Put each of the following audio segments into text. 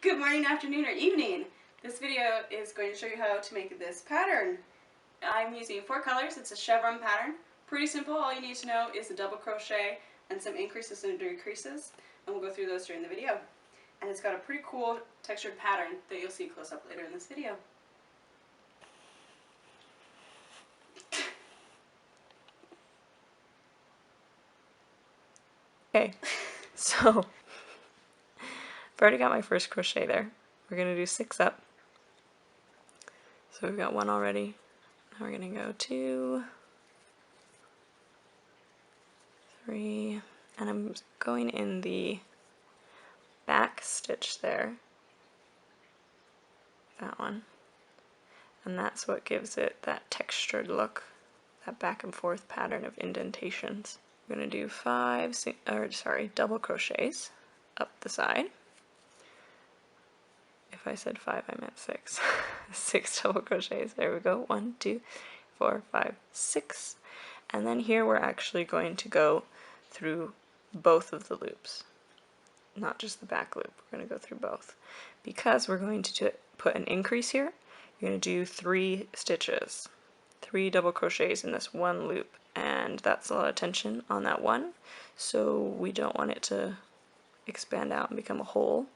Good morning, afternoon, or evening. This video is going to show you how to make this pattern. I'm using 4 colors. It's a chevron pattern. Pretty simple. All you need to know is a double crochet and some increases and decreases, and we'll go through those during the video. And it's got a pretty cool textured pattern that you'll see close up later in this video. Okay, so I've already got my first crochet there. We're going to do 6 up. So we've got 1 already. Now we're going to go 2, 3, and I'm going in the back stitch there. That one. And that's what gives it that textured look, that back and forth pattern of indentations. I'm going to do 5, double crochets up the side. If I said 5, I meant 6. 6 double crochets. There we go. 1, 2, 4, 5, 6. And then here we're actually going to go through both of the loops, not just the back loop. We're going to go through both because we're going to put an increase here. You're going to do 3 stitches, 3 double crochets in this one loop, and that's a lot of tension on that one, so we don't want it to expand out and become a hole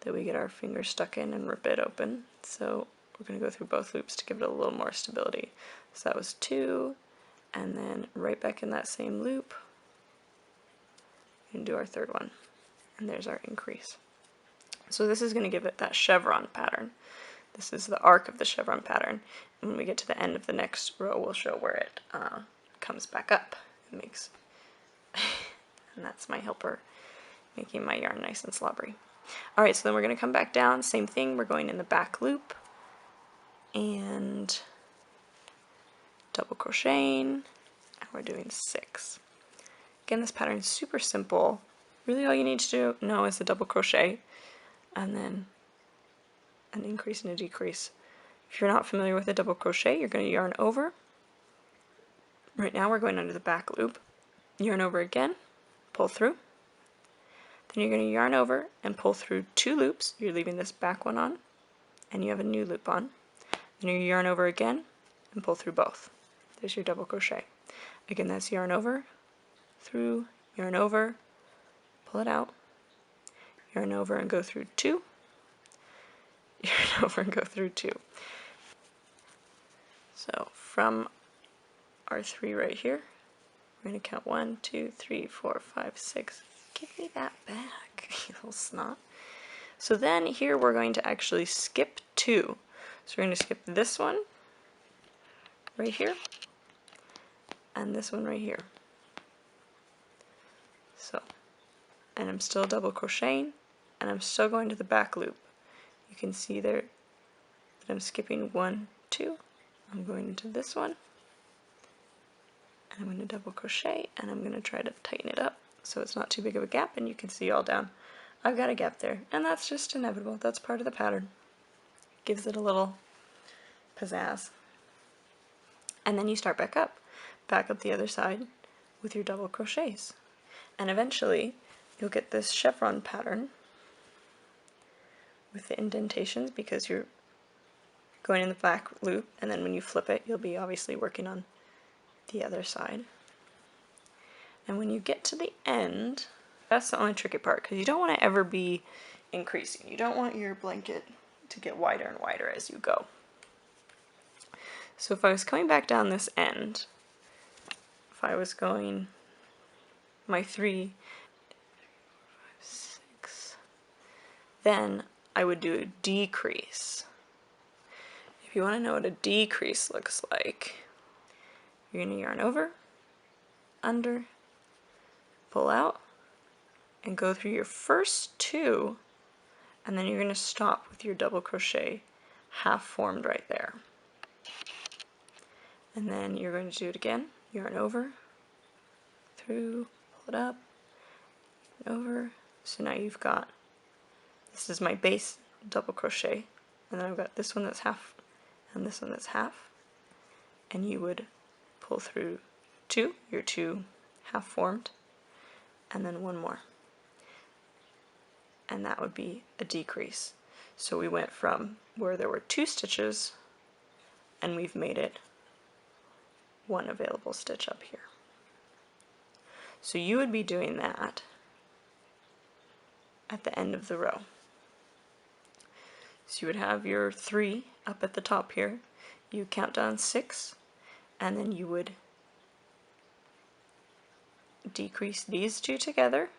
that we get our fingers stuck in and rip it open. So we're going to go through both loops to give it a little more stability. So that was 2, and then right back in that same loop, and do our 3rd one, and there's our increase. So this is going to give it that chevron pattern. This is the arc of the chevron pattern, and when we get to the end of the next row, we'll show where it comes back up. It makes, and that's my helper making my yarn nice and slobbery. Alright, so then we're going to come back down, same thing, we're going in the back loop, and double crocheting, and we're doing 6. Again, this pattern is super simple. Really all you need to know is a double crochet, and then an increase and a decrease. If you're not familiar with a double crochet, you're going to yarn over. Right now we're going under the back loop. Yarn over again, pull through. Then you're going to yarn over and pull through 2 loops. You're leaving this back one on, and you have a new loop on. Then you yarn over again and pull through both. There's your double crochet. Again, that's yarn over, through, yarn over, pull it out, yarn over and go through 2, yarn over and go through 2. So from our 3 right here, we're going to count 1, 2, 3, 4, 5, 6. Give me that back, you little snot. So then here we're going to actually skip 2. So we're going to skip this one right here and this one right here. So, and I'm still double crocheting and I'm still going to the back loop. You can see there that I'm skipping 1, 2. I'm going into this one and I'm going to double crochet and I'm going to try to tighten it up so it's not too big of a gap, and you can see all down I've got a gap there, and that's just inevitable. That's part of the pattern. Gives it a little pizzazz. And then you start back up the other side with your double crochets, and eventually you'll get this chevron pattern with the indentations because you're going in the back loop, and then when you flip it you'll be obviously working on the other side. And when you get to the end, that's the only tricky part, because you don't want to ever be increasing. You don't want your blanket to get wider and wider as you go. So if I was coming back down this end, if I was going my 3, 5, 6, then I would do a decrease. If you want to know what a decrease looks like, you're going to yarn over, under, pull out, and go through your first 2, and then you're going to stop with your double crochet half formed right there. And then you're going to do it again, yarn over, through, pull it up, yarn over. So now you've got, this is my base double crochet, and then I've got this one that's half and this one that's half, and you would pull through 2, your 2 half formed, and then 1 more, and that would be a decrease. So we went from where there were 2 stitches and we've made it 1 available stitch up here. So you would be doing that at the end of the row. So you would have your 3 up at the top here. You count down 6 and then you would decrease these 2 together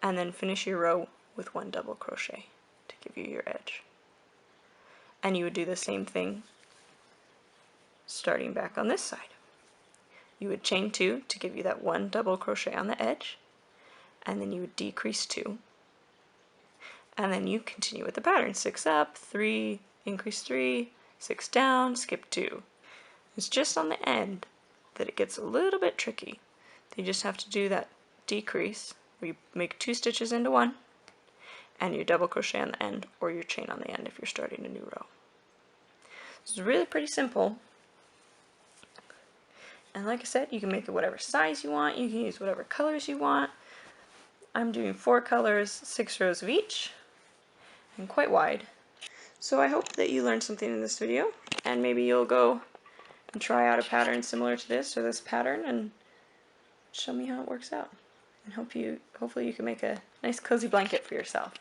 and then finish your row with 1 double crochet to give you your edge. And you would do the same thing starting back on this side. You would chain 2 to give you that 1 double crochet on the edge, and then you would decrease 2, and then you continue with the pattern. 6 up, 3, increase 3, 6 down, skip 2. It's just on the end that it gets a little bit tricky. You just have to do that decrease where you make 2 stitches into 1 and you double crochet on the end or your chain on the end if you're starting a new row. It's really pretty simple. And like I said, you can make it whatever size you want, you can use whatever colors you want. I'm doing 4 colors, 6 rows of each, and quite wide. So I hope that you learned something in this video, and maybe you'll go and try out a pattern similar to this or this pattern and show me how it works out. And hopefully you can make a nice cozy blanket for yourself.